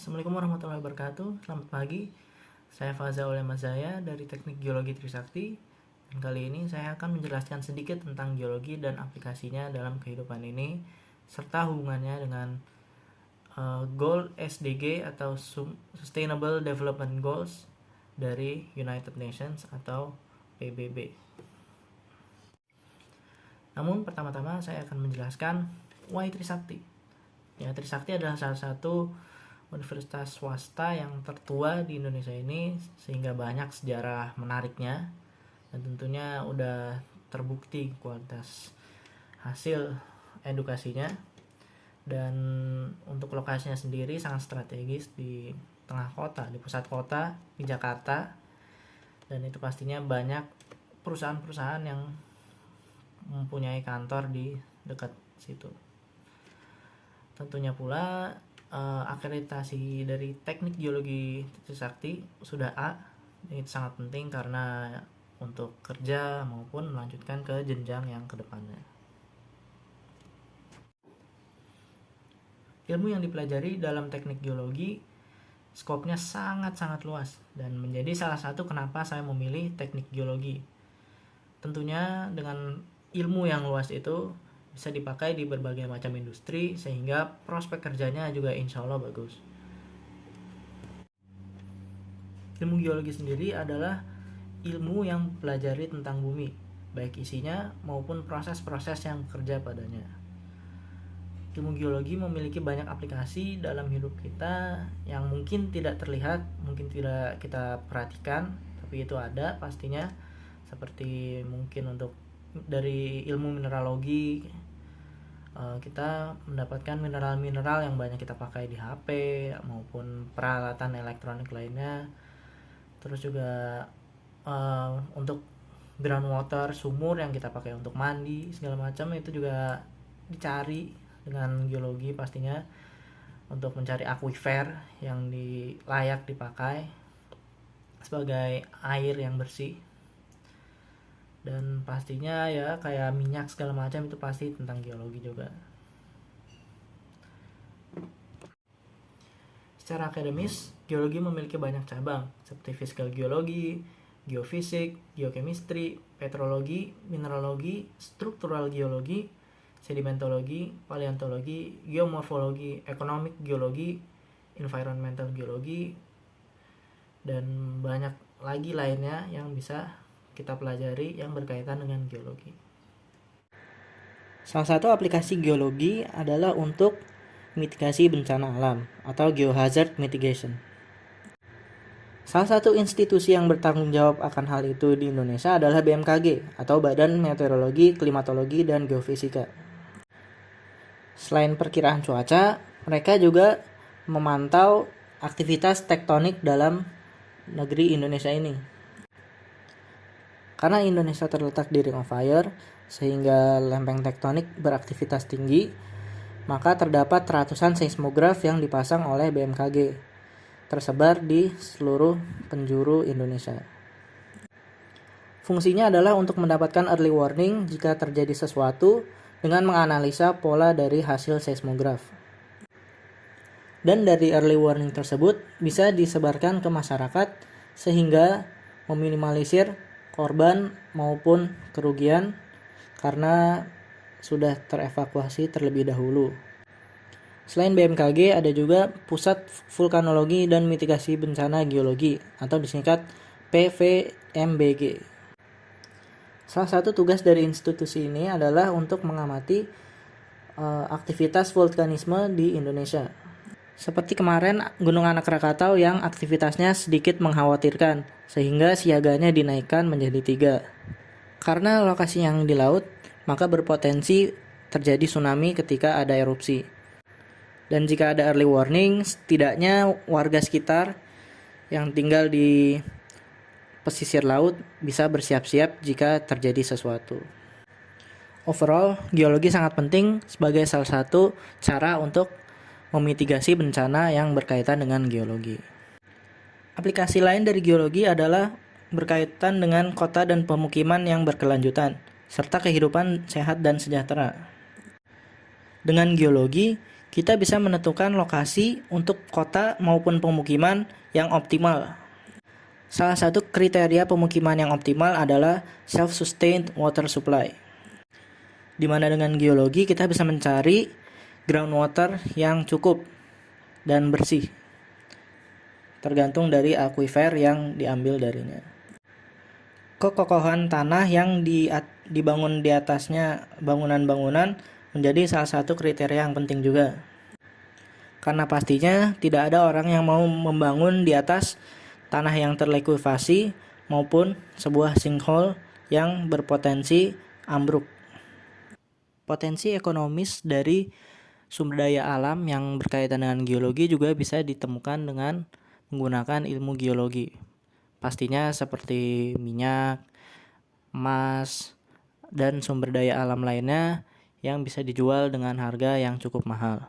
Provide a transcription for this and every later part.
Assalamualaikum warahmatullahi wabarakatuh. Selamat pagi. Saya Faza Oleh Mazaya dari Teknik Geologi Trisakti. Dan kali ini saya akan menjelaskan sedikit tentang geologi dan aplikasinya dalam kehidupan ini, serta hubungannya dengan Goal SDG atau Sustainable Development Goals dari United Nations atau PBB. Namun pertama-tama saya akan menjelaskan why Trisakti. Ya, Trisakti adalah salah satu universitas swasta yang tertua di Indonesia ini, sehingga banyak sejarah menariknya dan tentunya udah terbukti kualitas hasil edukasinya. Dan untuk lokasinya sendiri sangat strategis di tengah kota, di pusat kota, di Jakarta, dan itu pastinya banyak perusahaan-perusahaan yang mempunyai kantor di dekat situ. Tentunya pula akreditasi dari Teknik Geologi Trisakti sudah A. Ini sangat penting karena untuk kerja maupun melanjutkan ke jenjang yang kedepannya. Ilmu yang dipelajari dalam teknik geologi skopnya sangat-sangat luas dan menjadi salah satu kenapa saya memilih teknik geologi. Tentunya dengan ilmu yang luas itu bisa dipakai di berbagai macam industri, sehingga prospek kerjanya juga insya Allah bagus. Ilmu geologi sendiri adalah ilmu yang pelajari tentang bumi, baik isinya maupun proses-proses yang bekerja padanya. Ilmu geologi memiliki banyak aplikasi dalam hidup kita yang mungkin tidak terlihat, mungkin tidak kita perhatikan, tapi itu ada pastinya. Seperti mungkin untuk dari ilmu mineralogi, kita mendapatkan mineral-mineral yang banyak kita pakai di HP maupun peralatan elektronik lainnya. Terus juga untuk groundwater, sumur yang kita pakai untuk mandi segala macam, itu juga dicari dengan geologi pastinya, untuk mencari aquifer yang layak dipakai sebagai air yang bersih. Dan pastinya ya kayak minyak segala macam itu pasti tentang geologi juga. Secara akademis, geologi memiliki banyak cabang seperti fisikal geologi, geofisik, geokemistri, petrologi, mineralogi, struktural geologi, sedimentologi, paleontologi, geomorfologi, economic geologi, environmental geologi, dan banyak lagi lainnya yang bisa kita pelajari yang berkaitan dengan geologi. Salah satu aplikasi geologi adalah untuk mitigasi bencana alam atau geohazard mitigation. Salah satu institusi yang bertanggung jawab akan hal itu di Indonesia adalah BMKG atau Badan Meteorologi, Klimatologi, dan Geofisika. Selain perkiraan cuaca, mereka juga memantau aktivitas tektonik dalam negeri Indonesia ini. Karena Indonesia terletak di Ring of Fire, sehingga lempeng tektonik beraktivitas tinggi, maka terdapat ratusan seismograf yang dipasang oleh BMKG, tersebar di seluruh penjuru Indonesia. Fungsinya adalah untuk mendapatkan early warning jika terjadi sesuatu dengan menganalisa pola dari hasil seismograf. Dan dari early warning tersebut bisa disebarkan ke masyarakat sehingga meminimalisir korban maupun kerugian karena sudah terevakuasi terlebih dahulu. Selain BMKG, ada juga Pusat Vulkanologi dan Mitigasi Bencana Geologi atau disingkat PVMBG. Salah satu tugas dari institusi ini adalah untuk mengamati aktivitas vulkanisme di Indonesia. Seperti kemarin Gunung Anak Rakatau yang aktivitasnya sedikit mengkhawatirkan, sehingga siaganya dinaikkan menjadi 3. Karena lokasi yang di laut, maka berpotensi terjadi tsunami ketika ada erupsi. Dan jika ada early warning, setidaknya warga sekitar yang tinggal di pesisir laut bisa bersiap-siap jika terjadi sesuatu. Overall, geologi sangat penting sebagai salah satu cara untuk memitigasi bencana yang berkaitan dengan geologi. Aplikasi lain dari geologi adalah berkaitan dengan kota dan pemukiman yang berkelanjutan, serta kehidupan sehat dan sejahtera. Dengan geologi, kita bisa menentukan lokasi untuk kota maupun pemukiman yang optimal. Salah satu kriteria pemukiman yang optimal adalah self-sustained water supply, di mana dengan geologi kita bisa mencari groundwater yang cukup dan bersih, tergantung dari aquifer yang diambil darinya. Kekokohan tanah yang dibangun di atasnya bangunan-bangunan menjadi salah satu kriteria yang penting juga. Karena pastinya tidak ada orang yang mau membangun di atas tanah yang terlikuifasi maupun sebuah sinkhole yang berpotensi ambruk. Potensi ekonomis dari sumber daya alam yang berkaitan dengan geologi juga bisa ditemukan dengan menggunakan ilmu geologi. Pastinya seperti minyak, emas, dan sumber daya alam lainnya yang bisa dijual dengan harga yang cukup mahal,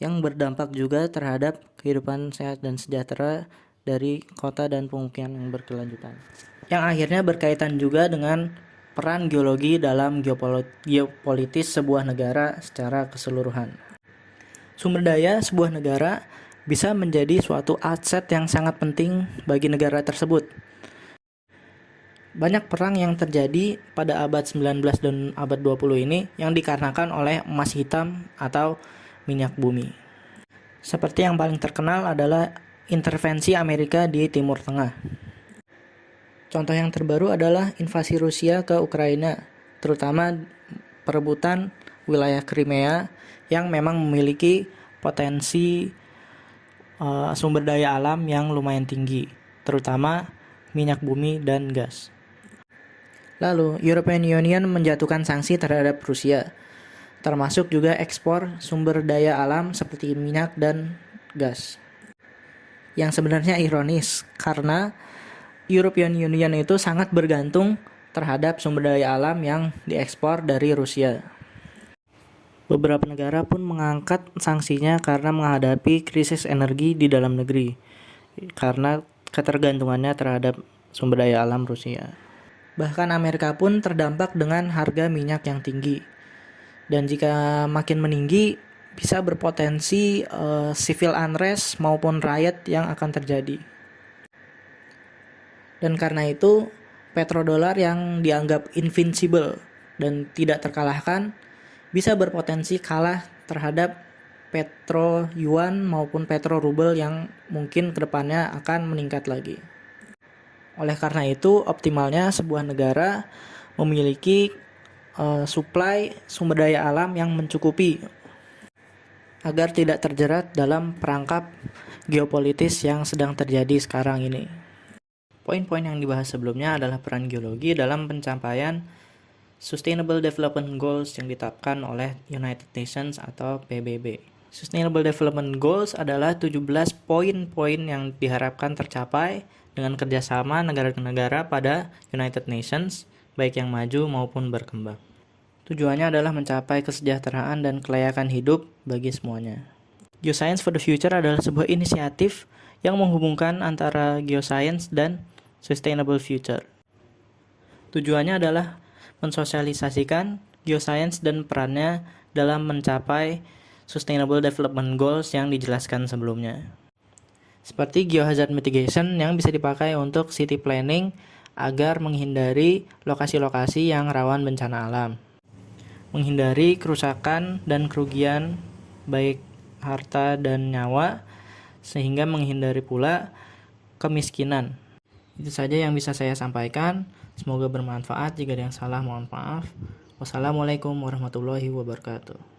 yang berdampak juga terhadap kehidupan sehat dan sejahtera dari kota dan pemukiman yang berkelanjutan, yang akhirnya berkaitan juga dengan peran geologi dalam geopolitis sebuah negara secara keseluruhan. Sumber daya sebuah negara bisa menjadi suatu aset yang sangat penting bagi negara tersebut. Banyak perang yang terjadi pada abad 19 dan abad 20 ini yang dikarenakan oleh emas hitam atau minyak bumi. Seperti yang paling terkenal adalah intervensi Amerika di Timur Tengah. Contoh yang terbaru adalah invasi Rusia ke Ukraina, terutama perebutan wilayah Crimea yang memang memiliki potensi sumber daya alam yang lumayan tinggi, terutama minyak bumi dan gas. Lalu, European Union menjatuhkan sanksi terhadap Rusia, termasuk juga ekspor sumber daya alam seperti minyak dan gas. Yang sebenarnya ironis, karena European Union itu sangat bergantung terhadap sumber daya alam yang diekspor dari Rusia. Beberapa negara pun mengangkat sanksinya karena menghadapi krisis energi di dalam negeri, karena ketergantungannya terhadap sumber daya alam Rusia. Bahkan Amerika pun terdampak dengan harga minyak yang tinggi. Dan jika makin meninggi, bisa berpotensi civil unrest maupun riot yang akan terjadi. Dan karena itu, petrodolar yang dianggap invincible dan tidak terkalahkan bisa berpotensi kalah terhadap petro yuan maupun petro rubel yang mungkin kedepannya akan meningkat lagi. Oleh karena itu, optimalnya sebuah negara memiliki suplai sumber daya alam yang mencukupi agar tidak terjerat dalam perangkap geopolitis yang sedang terjadi sekarang ini. Poin-poin yang dibahas sebelumnya adalah peran geologi dalam pencapaian Sustainable Development Goals yang ditetapkan oleh United Nations atau PBB. Sustainable Development Goals adalah 17 poin-poin yang diharapkan tercapai dengan kerjasama negara-negara pada United Nations, baik yang maju maupun berkembang. Tujuannya adalah mencapai kesejahteraan dan kelayakan hidup bagi semuanya. Geoscience for the Future adalah sebuah inisiatif yang menghubungkan antara geoscience dan sustainable future. Tujuannya adalah mensosialisasikan geoscience dan perannya dalam mencapai Sustainable Development Goals yang dijelaskan sebelumnya. Seperti geohazard mitigation yang bisa dipakai untuk city planning agar menghindari lokasi-lokasi yang rawan bencana alam. Menghindari kerusakan dan kerugian baik harta dan nyawa, sehingga menghindari pula kemiskinan. Itu saja yang bisa saya sampaikan. Semoga bermanfaat. Jika ada yang salah, mohon maaf. Wassalamualaikum warahmatullahi wabarakatuh.